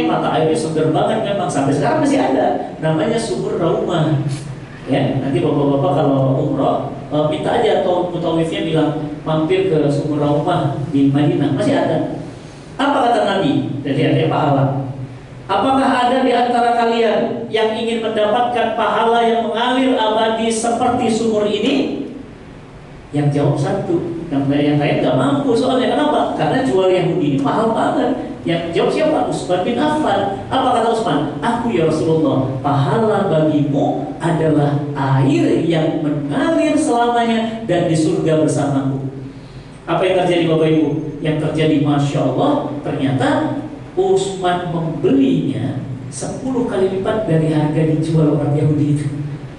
mata airnya segar banget, memang sampai sekarang masih ada. Namanya sumur Raumah. Ya, nanti bapak-bapak kalau umroh, minta aja atau mutawifnya bilang mampir ke sumur Raumah di Madinah, masih ada. Apa kata Nabi? Jadi ada pahala. Apakah ada di antara kalian yang ingin mendapatkan pahala yang mengalir abadi seperti sumur ini? Yang jawab satu, yang lain nggak mampu soalnya. Kenapa? Karena jual Yahudi ini mahal banget. Yang jawab siapa? Utsman bin Affan. Apa kata Utsman? Aku ya Rasulullah, pahala bagimu adalah air yang mengalir selamanya dan di surga bersamaku. Apa yang terjadi Bapak Ibu? Yang terjadi Masya Allah, ternyata Utsman membelinya 10 kali lipat dari harga dijual orang Yahudi itu.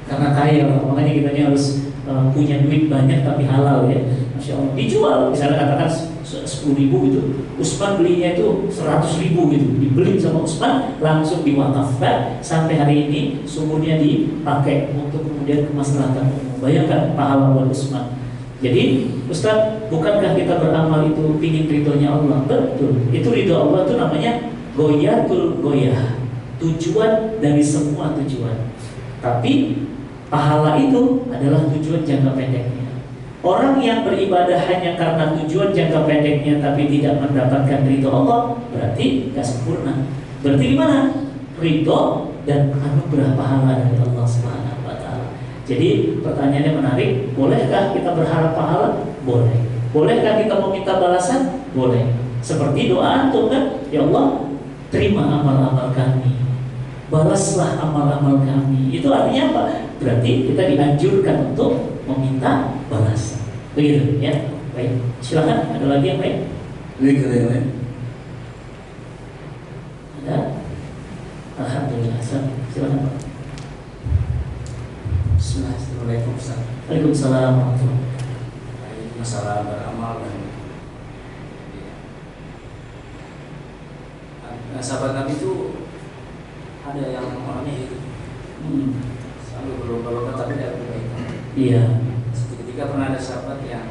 Karena kaya, makanya kita ini harus punya duit banyak tapi halal ya. Masya Allah. Dijual, misalnya katakan 10.000 gitu, Utsman belinya itu 100.000 gitu, dibeli sama Utsman langsung diwakafkan sampai hari ini sumurnya dipakai untuk kemudian kemaslahatan umum. Bayangkan pahala buat Utsman. Jadi Ustaz, bukankah kita beramal itu pingin ridhonya Allah? Betul, itu ridho Allah itu namanya goyatul goyah, tujuan dari semua tujuan. Tapi pahala itu adalah tujuan jangka pendeknya. Orang yang beribadah hanya karena tujuan jangka pendeknya tapi tidak mendapatkan ridho Allah, berarti gak sempurna. Berarti gimana? Ridho dan anugerah pahala dari Allah Subhanahu wa Ta'ala. Jadi pertanyaannya menarik, bolehkah kita berharap pahala? Boleh. Bolehkah kita meminta balasan? Boleh. Seperti doa antum kan, ya Allah, terima amal-amal kami, balaslah amal-amal kami. Itu artinya apa? Berarti kita dianjurkan untuk meminta balasan. Begitu ya. Baik, silakan, ada lagi yang baik? Baik, ada yang lain? Ada? Alhamdulillah, silakan Pak. Assalamualaikum Ustaz. Waalaikumsalam warahmatullahi Ini masalah beramal dan sahabat Nabi itu ada yang orangnya hidup selalu berlomba-lomba tapi tidak berbaikan. Iya. Ketika pernah ada sahabat yang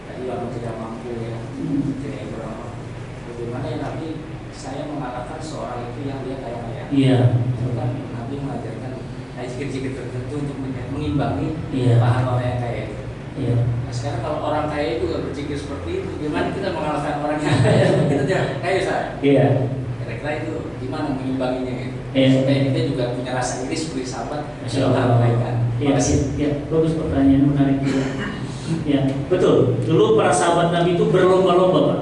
tadi waktu tidak mampu ya, tidak beramal. Bagaimana ya Nabi, saya mengalahkan seorang itu yang dia kaya-kaya. Iya. Itu kan Nabi mengajarkan zikir-zikir tertentu untuk mengimbangi Iya. pahala orang yang kaya itu. Iya. Nah, sekarang kalau orang kaya itu gak berzikir seperti itu, gimana kita mengalahkan orang yang kaya? Kita tidak kaya saya. Iya. Kira-kira itu gimana mengimbanginya gitu? Iya. Supaya kita juga punya rasa iri seperti sahabat. Masya Allah. Kebaikan. Iya, ya, bagus pertanyaan, menarik juga. Ya, betul. Dulu para sahabat Nabi itu berlomba-lomba, Pak.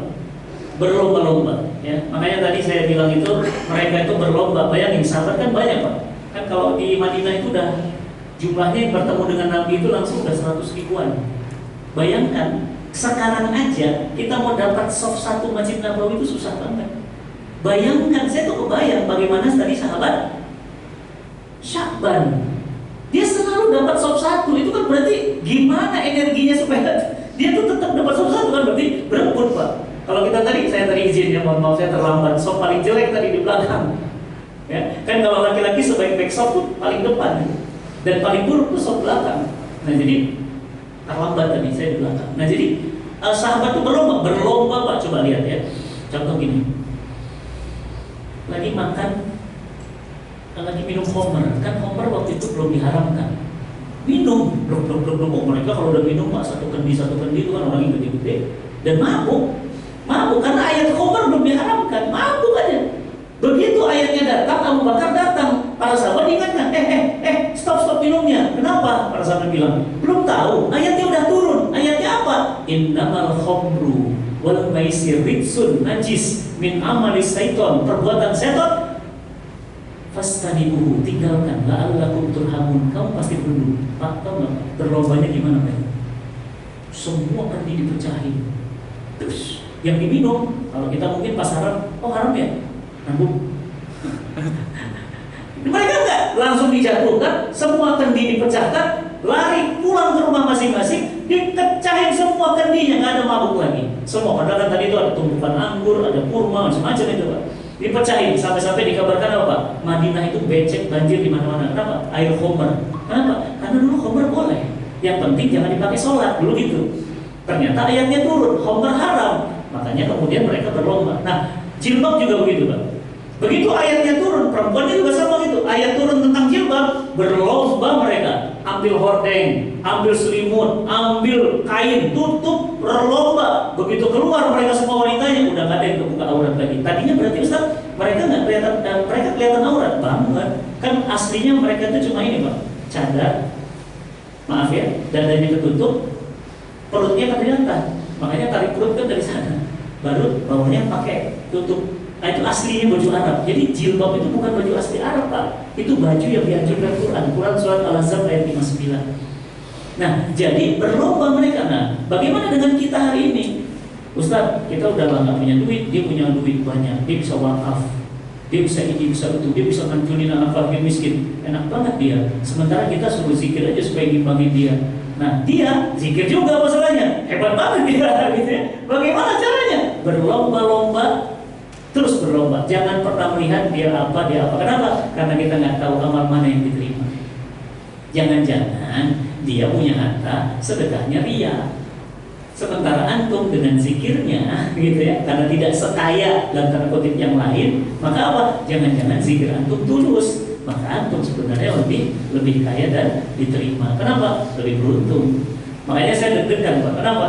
Berlomba-lomba. Ya, makanya tadi saya bilang itu mereka itu berlomba. Bayangin, sahabat kan banyak, Pak. Kan kalau di Madinah itu udah jumlahnya yang bertemu dengan Nabi itu langsung udah 100 ribuan. Bayangkan, sekarang aja kita mau dapat soft 1 Masjid Nabawi itu susah banget. Bayangkan, saya tuh kebayang bagaimana tadi sahabat Syakban. Dia selalu dapat soft 1, itu kan berarti gimana energinya supaya dia tuh tetap dapat soft 1 kan, berarti berebut Pak. Kalau kita tadi, saya tadi izin ya, mohon maaf saya terlambat, soft paling jelek tadi di belakang. Ya, kan kalau laki-laki sebaik-baik soft tuh paling depan dan paling buruk tuh soft belakang. Nah jadi terlambat tadi saya di belakang. Nah jadi sahabat tuh berlomba Pak, coba lihat ya. Contoh gini, lagi makan, lagi minum khamr, kan khamr waktu itu belum diharamkan. Minum, blok. Mereka kalau udah minum Pak, satu kendi itu kan orang yang gede-gede dan mabuk karena ayat khamr belum diharamkan, mabuk aja. Begitu ayatnya datang, Abu Bakar datang, para sahabat ingatkan, stop minumnya. Kenapa? Para sahabat bilang, belum tahu, ayatnya udah turun. Ayatnya apa? Innamal khamru wal maisir rijsun najis min amalis syaiton, perbuatan setan. Fastanibuhu, tinggalkan, la'allakum turhamun. Kamu pasti berlulu. Pak, tahu nggak berlombanya gimana Pak? Semua kendi dipecahin. Terus yang diminum, kalau kita mungkin pas haram, oh haram ya? Nanggung. Mereka enggak, langsung dijatuhkan, semua kendi dipecahkan, lari pulang ke rumah masing-masing, dipecahin semua kendinya, nggak ada mabuk lagi. Semua, padahal kan tadi itu ada tumpukan anggur, ada kurma, macam-macam itu Pak. Dipecahin, sampai-sampai dikabarkan apa Pak? Madinah itu becek, banjir di mana-mana. Kenapa? Air khamr. Kenapa? Karena dulu khamr boleh. Yang penting jangan dipakai sholat, dulu gitu. Ternyata ayatnya turun, khamr haram. Makanya kemudian mereka berlomba. Nah, jilbab juga begitu Pak. Begitu ayatnya turun, perempuannya juga sama gitu. Ayat turun tentang jilbab, berlomba mereka. Ambil hordeng, ambil selimut, ambil kain, tutup, berlomba. Begitu keluar mereka semua wanitanya, udah gak ada yang kebuka aurat lagi. Tadinya berarti Ustaz, mereka nggak kelihatan, mereka kelihatan aurat banget. Kan aslinya mereka itu cuma ini Pak, cadar, maaf ya, dadanya ketutup, perutnya kelihatan, makanya tarik perut kan dari sana. Baru bawahnya pakai tutup. Nah, itu aslinya baju Arab. Jadi jilbab itu bukan baju asli Arab, Pak. Itu baju yang dianjurkan Quran surat Al-Ahzab ayat 59. Nah, jadi berlomba mereka. Nah, bagaimana dengan kita hari ini? Ustaz, kita udah nggak punya duit, dia punya duit banyak, dia bisa wakaf, dia bisa ini, bisa itu, dia bisa ngancurin anak fakir miskin, enak banget dia. Sementara kita suruh zikir aja supaya ngimbangin dia. Nah, dia zikir juga masalahnya, hebat banget dia, gitu ya. Bagaimana caranya? Berlomba-lomba, terus berlomba. Jangan pernah melihat dia apa. Kenapa? Karena kita nggak tahu amal mana yang diterima. Jangan-jangan dia punya harta, sedekahnya ria. Sementara antum dengan zikirnya, gitu ya, karena tidak sekaya dalam tanda kutip yang lain, maka apa? Jangan-jangan zikir antum tulus, maka antum sebenarnya lebih kaya dan diterima. Kenapa? Lebih beruntung. Makanya saya deg-degan, Pak. Kenapa?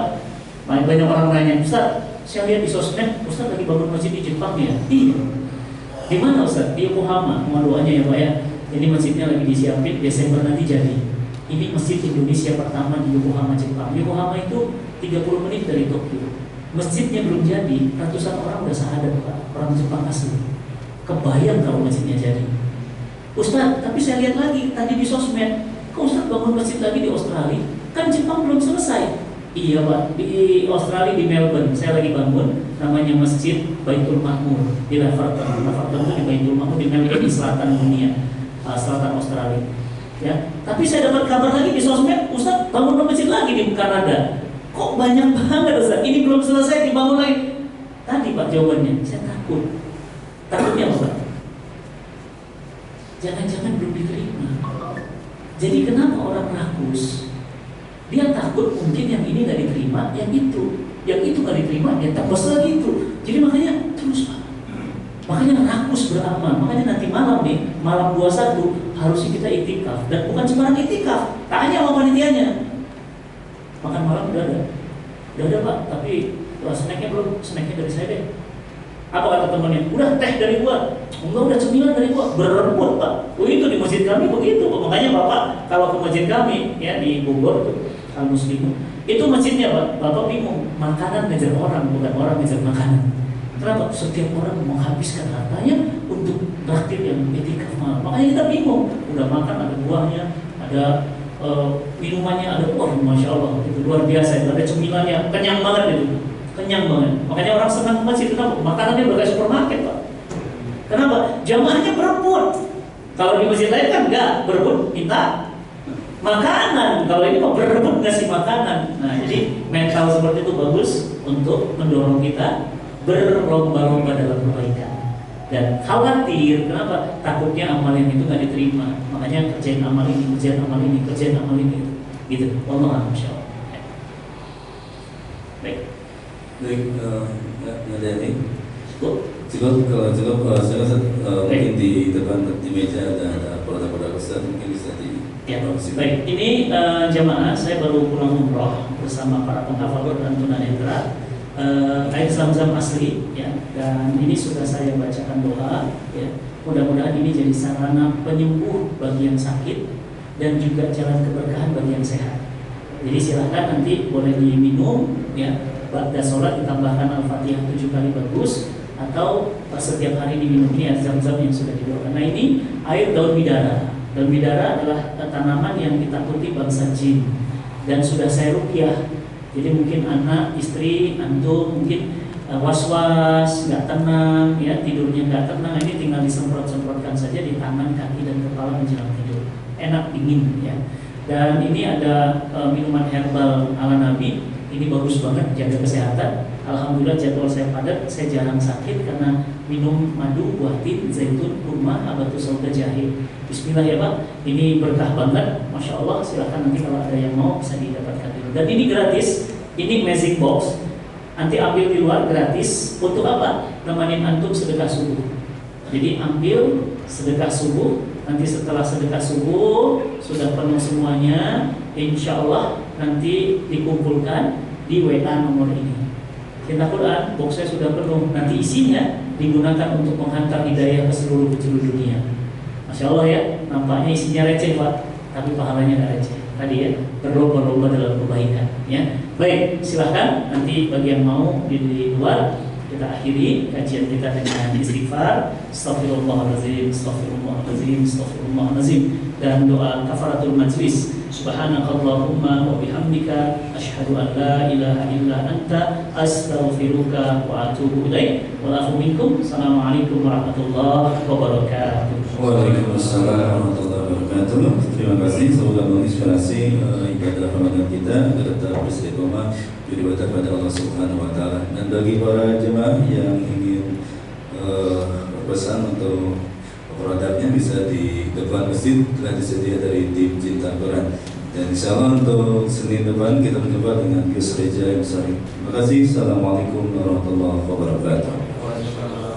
Banyak orang nanya, Ustaz, saya lihat di sosmed, Ustaz lagi bangun masjid di Jepang ya? Iya. Di mana Ustaz? Di Yokohama. Mohon doanya ya Pak ya. Ini masjidnya lagi disiapin, Desember nanti jadi. Ini masjid Indonesia pertama di Yokohama, Jepang. Yokohama itu 30 menit dari Tokyo. Masjidnya belum jadi, ratusan orang udah syahadat, Pak. Orang Jepang asli. Kebayang kalau masjidnya jadi. Ustaz, tapi saya lihat lagi tadi di sosmed, kok Ustaz bangun masjid lagi di Australia? Kan Jepang belum selesai. Iya Pak, di Australia, di Melbourne, saya lagi bangun, namanya Masjid Baitul Makmur di Laverton. Laverton itu di Baitul Makmur di Melbourne, di selatan dunia, selatan Australia. Ya, tapi saya dapat kabar lagi di sosmed, Ustaz bangun masjid lagi di Kanada. Kok banyak banget Ustaz? Ini belum selesai dibangun lagi. Tadi Pak jawabannya, saya takut. Takutnya apa Pak? Jangan-jangan belum diterima. Jadi kenapa orang rakus? Dia takut mungkin yang ini nggak diterima, yang itu nggak diterima, dia tebas lagi itu. Jadi makanya terus Pak. Makanya rakus beramal. Makanya nanti malam nih, malam 21 harusnya kita iktikaf. Dan bukan sembarang iktikaf. Tanya sama panitianya. Makan malam udah ada Pak. Tapi snacknya belum. Snacknya dari saya deh. Apa kata temannya? Udah teh dari gua. Enggak, udah cemilan dari gua. Berebut Pak. Oh itu di masjid kami begitu. Makanya Bapak kalau ke masjid kami ya di Bogor tuh Al Muslimun, itu masjidnya Pak. Bapak bingung. Makanan ngejar orang, bukan orang ngejar makanan. Kenapa? Setiap orang menghabiskan hartanya untuk traktir yang etikaf malam. Makanya kita bingung. Udah makan ada buahnya, ada minumannya, ada masya Allah itu luar biasa. Ada cemilannya, kenyang banget itu, kenyang banget. Makanya orang senang ke masjid. Kenapa? Makanannya udah kayak supermarket Pak. Kenapa? Jamaahnya berebut. Kalau di masjid lain kan enggak berebut minta makanan. Kalau ini mau berebut ngasih makanan. Nah jadi mental seperti itu bagus untuk mendorong kita berlomba-lomba dalam kebaikan. Dan khawatir, kenapa? Takutnya amalan itu nggak diterima. Makanya kerjain amal ini, kerjain amal ini, kerjain amal ini, gitu. Allah Masya Allah. Baik. Ada ini. Cukup. Saya rasa mungkin di depan di meja ada produk-produk besar mungkin bisa di. Ya, baik. Ini jamaah, saya baru pulang umroh bersama para penghafal dan tunanetra. Air Zam-Zam asli ya, dan ini sudah saya bacakan doa ya. Mudah-mudahan ini jadi sarana penyembuh bagi yang sakit dan juga jalan keberkahan bagi yang sehat. Jadi silahkan nanti boleh diminum ya. Ba'da sholat ditambahkan Al-Fatihah 7 kali bagus, atau setiap hari diminum. Ini air Zam-Zam yang sudah didoakan. Nah ini air daun bidara. Daun bidara adalah tanaman yang ditakuti bangsa jin dan sudah saya ruqyah. Jadi mungkin anak, istri, antum mungkin was-was, nggak tenang, ya tidurnya nggak tenang. Ini tinggal disemprot-semprotkan saja di tangan, kaki dan kepala menjelang tidur. Enak, dingin, ya. Dan ini ada minuman herbal ala Nabi. Ini bagus banget jaga kesehatan. Alhamdulillah jadwal saya padat, saya jarang sakit karena minum madu, buah tin, zaitun, kurma, habatus sauda, jahe. Bismillah ya Pak. Ini berkah banget, masya Allah. Silahkan nanti kalau ada yang mau bisa didapatkan dulu. Dan ini gratis. Ini magic box. Nanti ambil di luar gratis. Untuk apa? Nemenin antum sedekah subuh. Jadi ambil sedekah subuh. Nanti setelah sedekah subuh sudah penuh semuanya, insya Allah nanti dikumpulkan di WA nomor ini. Cinta Quran, boxnya sudah penuh. Nanti isinya digunakan untuk menghantar hidayah ke seluruh penjuru dunia. Masya Allah ya, nampaknya isinya receh Pak, tapi pahalanya nggak receh. Tadi ya, berlomba-lomba dalam kebaikan. Ya, Baik, silahkan nanti bagi yang mau di luar kita akhiri kajian kita dengan istighfar, Astaghfirullahaladzim, Astaghfirullahaladzim, Astaghfirullahaladzim, dan doa kafaratul majlis. Subhanakallahumma wa bihamdika asyhadu an la ilaha illa anta astaghfiruka wa atubu ilaik. Wa minkum. Assalamualaikum warahmatullahi wabarakatuh. Waalaikumsalam warahmatullahi wabarakatuh. Terima kasih, semoga menginspirasi ibadah Ramadan kita agar tetap beristiqomah beribadah pada Allah Subhanahu wa taala. Dan bagi para jemaah yang ingin berpesan atau produknya bisa di depan masjid, telah disedia dari tim Cinta Quran. Dan insya Allah untuk Senin depan kita berjumpa dengan Gus Reja yang besar. Terima kasih. Assalamualaikum warahmatullahi wabarakatuh.